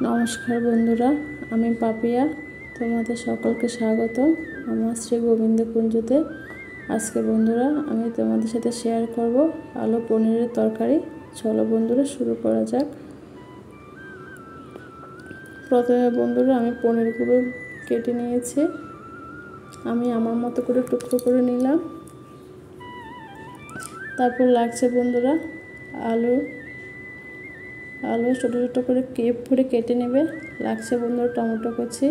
নমস্কার বন্ধুরা, আমি পাপিয়া। তোমাদের সকলকে স্বাগত আমার শ্রী গোবিন্দ কুঞ্জতে। আজকে বন্ধুরা আমি তোমাদের সাথে শেয়ার করব আলু পনিরের তরকারি। চলো বন্ধুরা শুরু করা যাক। প্রথমে বন্ধুরা আমি পনিরগুলো কেটে নিয়েছি। আমি আমার মতো করে টুকরো করে নিলাম। তারপর লাগছে বন্ধুরা আলু ছোটো ছোটো করে কিউব করে কেটে নেবে। লাগছে বন্ধুরা টমেটো কুচি,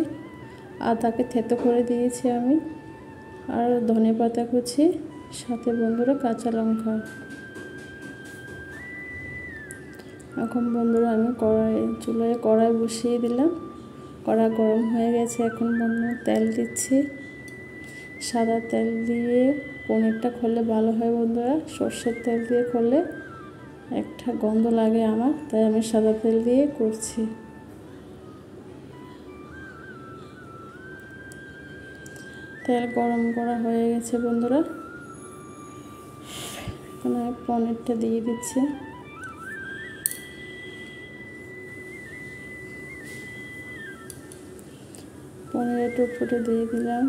আদাকে থেতো করে দিয়েছি আমি, আর ধনেপাতা কুচি, সাথে বন্ধুরা কাঁচা লঙ্কা। এখন বন্ধুরা আমি চুলায় কড়াই বসিয়ে দিলাম। কড়াই গরম হয়ে গেছে। এখন বন্ধুরা তেল দিচ্ছি। সাদা তেল দিয়ে পনিরটা করলে ভালো হয় বন্ধুরা। সর্ষের তেল দিয়ে করলে একটা গন্ধ লাগে আমার, তাই আমি সাদা তেল দিয়ে করছি। তেল গরম করা হয়ে গেছে বন্ধুরা। এখন আমি পনিরটা দিয়ে দিচ্ছি। পনিরের টুকরোটা দিয়ে দিলাম।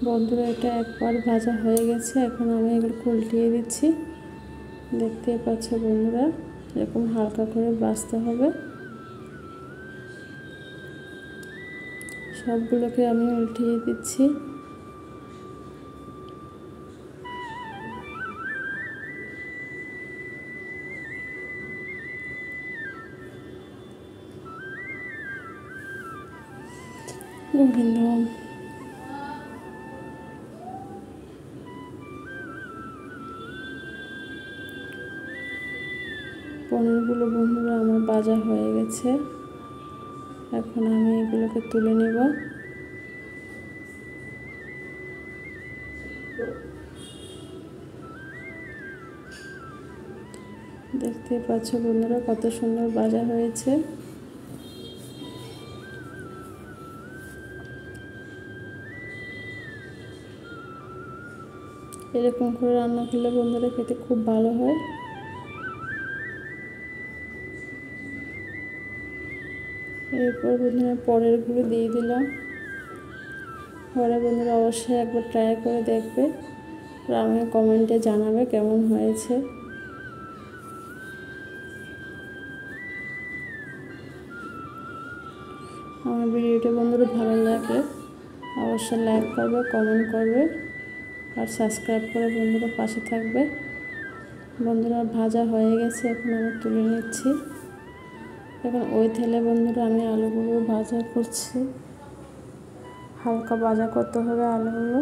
বন্ধুরা এটা একবার ভাজা হয়ে গেছে। এখন আমি এগুলো উল্টিয়ে দিচ্ছি। দেখতে পাচ্ছ বন্ধুরা, এরকম হালকা করে ভাজতে হবে। সবগুলোকে আমি উল্টিয়ে দিচ্ছি। গোবিন্দ। পনিরগুলো বন্ধুরা আমার ভাজা হয়ে গেছে। এখন আমি এগুলোকে তুলে নেব। দেখতে পাচ্ছ বন্ধুরা কত সুন্দর ভাজা হয়েছে। এরকম করে রান্না করলে বন্ধুরা খেতে খুব ভালো হয়। এরপর বন্ধুরা পরেরগুলো দিয়ে দিলাম। পরে বন্ধুরা অবশ্যই একবার ট্রাই করে দেখবে, আর আমাকে কমেন্টে জানাবে কেমন হয়েছে। আমার ভিডিওটা বন্ধুরা ভালো লাগলে অবশ্যই লাইক করবে, কমেন্ট করবে, আর সাবস্ক্রাইব করে বন্ধুরা পাশে থাকবে। বন্ধুরা ভাজা হয়ে গেছে, এখন আমি তুলে নিচ্ছি। এখন ওই তেলে বন্ধুরা আমি আলুগুলো ভাজা করছি। হালকা ভাজা করতে হবে আলুগুলো।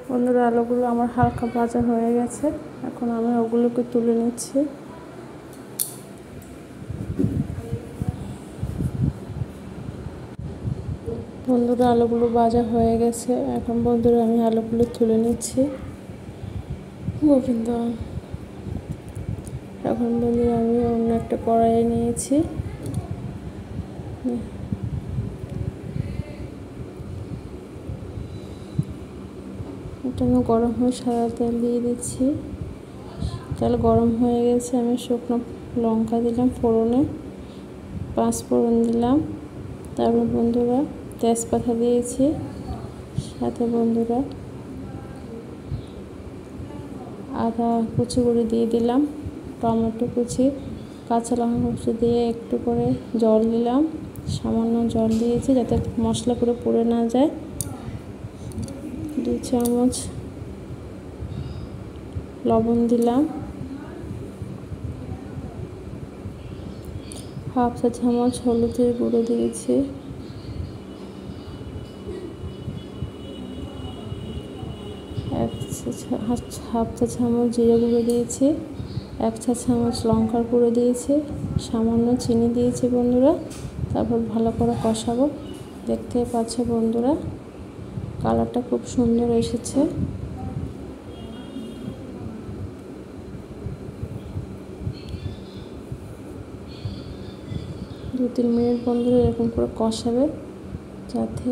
বন্ধুরা আলুগুলো আমার হালকা ভাজা হয়ে গেছে। এখন আমি ওগুলোকে তুলে নিচ্ছি। বন্ধুরা আলুগুলো ভাজা হয়ে গেছে। এখন বন্ধুরা আমি আলুগুলো তুলে নিচ্ছি। গোবিন্দ। এখন বন্ধুরা আমি অন্য একটা কড়াইয়ে নিয়েছি। এটা আমি গরম হয়ে সাদা তেল দিয়ে দিচ্ছি। তেল গরম হয়ে গেছে। আমি শুকনো লঙ্কা দিলাম ফোড়নে, 5 ফোড়ন দিলাম। তারপর বন্ধুরা তেজপাতা দিয়েছি, সাথে বন্ধুরা আদা কুচি করে দিয়ে দিলাম। টমেটো কুচি, কাঁচা লঙ্কা কুচি দিয়ে একটু করে জল দিলাম, সামান্য জল দিয়েছি যাতে মশলা পুরো পুড়ে না যায়। 2 চামচ লবণ দিলাম, 1/2 চা চামচ হলুদের গুঁড়ো দিয়েছি, 1/2 চা চামচ জিরে গুঁড়ো দিয়েছি, 1 চা চামচ লঙ্কার গুঁড়ো দিয়েছি, সামান্য চিনি দিয়েছি বন্ধুরা। তারপর ভালো করে কষাবো। দেখতেই পাচ্ছ বন্ধুরা, কালারটা খুব সুন্দর এসেছে। দু 3 মিনিট বন্ধুরা এরকম করে কষাবে যাতে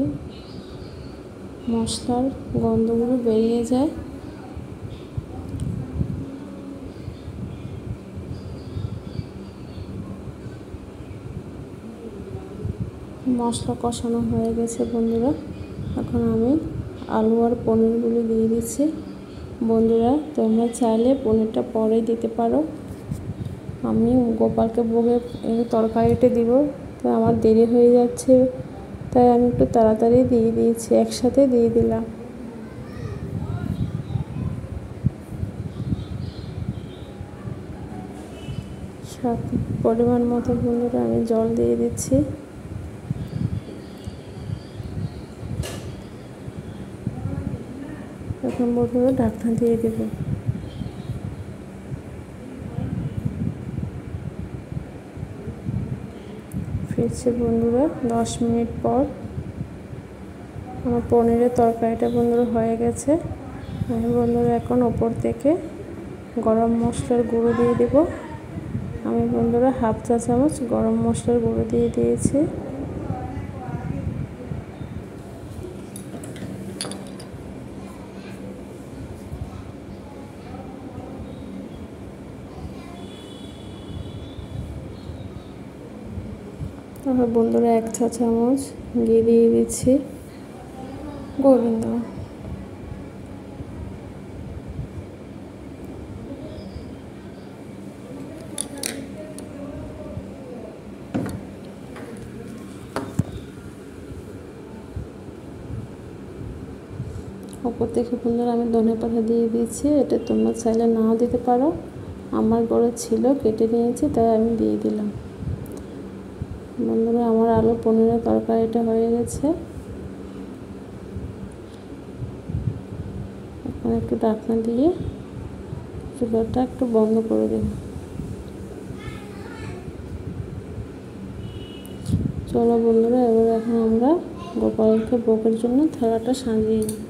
মশলার গন্ধগুলো বেরিয়ে যায়। মশলা কষানো হয়ে গেছে বন্ধুরা। এখন আমি আলু আর পনিরগুলো দিয়ে দিচ্ছি। বন্ধুরা তোমরা চাইলে পনিরটা পরে দিতে পারো। আমি গোপালকে ভোগে তরকারিটা দিব, তো আমার দেরি হয়ে যাচ্ছে, তাই আমি একটু তাড়াতাড়ি দিয়ে দিয়েছি, একসাথে দিয়ে দিলাম। পরিমাণ মতো বন্ধুরা আমি জল দিয়ে দিচ্ছি। এখন বন্ধুরা ঢাকনা দিয়ে দেব। ফিরছে বন্ধুরা 10 মিনিট পর। আমার পনিরের তরকারিটা বন্ধুরা হয়ে গেছে। আমি বন্ধুরা এখন ওপর থেকে গরম মশলার গুঁড়ো দিয়ে দেব। আমি বন্ধুরা 1/2 চা চামচ গরম মশলার গুঁড়ো দিয়ে দিয়েছি। তারপর বন্ধুরা 1 চা চামচ ঘি দিয়ে দিচ্ছি। গোবিন্দ ওপর থেকে বন্ধুরা আমি ধনেপাতা দিয়ে দিয়েছি। এটা তোমরা চাইলে নাও দিতে পারো, আমার ঘরে ছিল কেটে নিয়েছি তাই আমি দিয়ে দিলাম। বন্ধুরা আমার আলু পনিরের তরকারিটা হয়ে গেছে। এখন একটু ঢাকনা দিয়ে চুলাটা একটু বন্ধ করে দেব। চলো বন্ধুরা, এবার এখন আমরা গোপালকে ভোগের জন্য থালাটা সাজিয়ে নিই।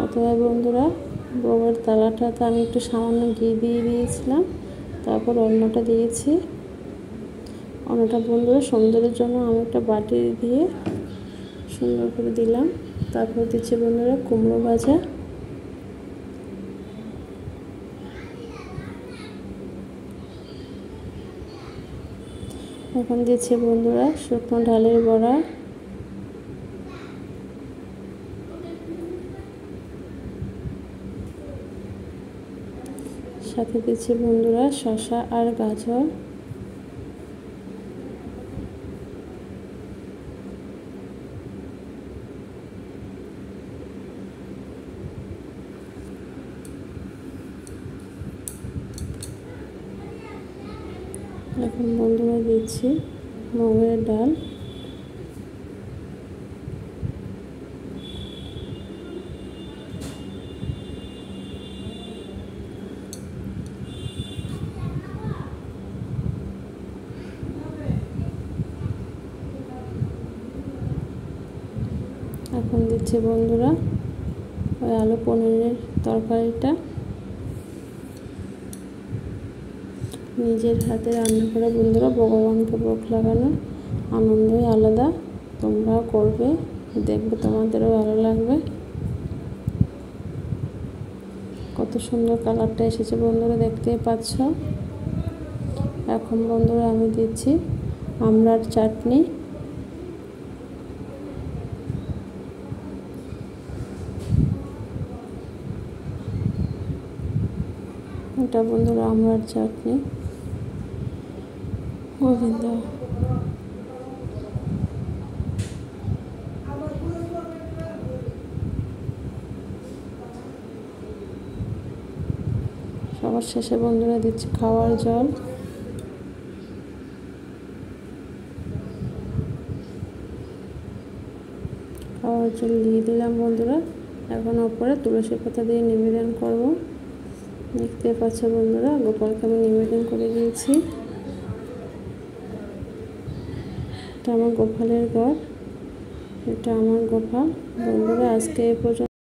অথবা বন্ধুরা ভোগের থালাটাতে আমি একটু সামান্য ঘি দিয়ে দিয়েছিলাম, তারপর অন্যটা দিয়েছি। অন্যটা বন্ধুরা সৌন্দর্যের জন্য আমি একটা বাটি দিয়ে সুন্দর করে দিলাম। তারপর দিচ্ছি বন্ধুরা কুমড়ো ভাজা, এখন দিচ্ছি বন্ধুরা শুকনো ডালের বড়া, সাথে দিচ্ছি বন্ধুরা শসা আর গাজর, এখন বন্ধুরা দিচ্ছি মুগের ডাল, এখন দিচ্ছি বন্ধুরা ওই আলু পনিরের তরকারিটা। নিজের হাতে রান্না করা বন্ধুরা ভগবানকে ভোগ লাগানোর আনন্দই আলাদা। তোমরাও করবে, দেখবে তোমাদেরও ভালো লাগবে। কত সুন্দর কালারটা এসেছে বন্ধুরা, দেখতেই পাচ্ছ। এখন বন্ধুরা আমি দিচ্ছি আমড়ার চাটনি। এটা এটা বন্ধুরা আমড়ার চাটনি। গোবিন্দ। সবার শেষে বন্ধুরা দিচ্ছি খাওয়ার জল। খাওয়ার জল দিয়ে দিলাম বন্ধুরা। এখন ওপরে তুলসী পাতা দিয়ে নিবেদন করব। দেখতে পাচ্ছ বন্ধুরা, গোপালকে আমি নিবেদন করে দিয়েছি। এটা আমার গোপালের ঘর, এটা আমার গোপাল। বন্ধুরা আজকে এই পর্যন্ত।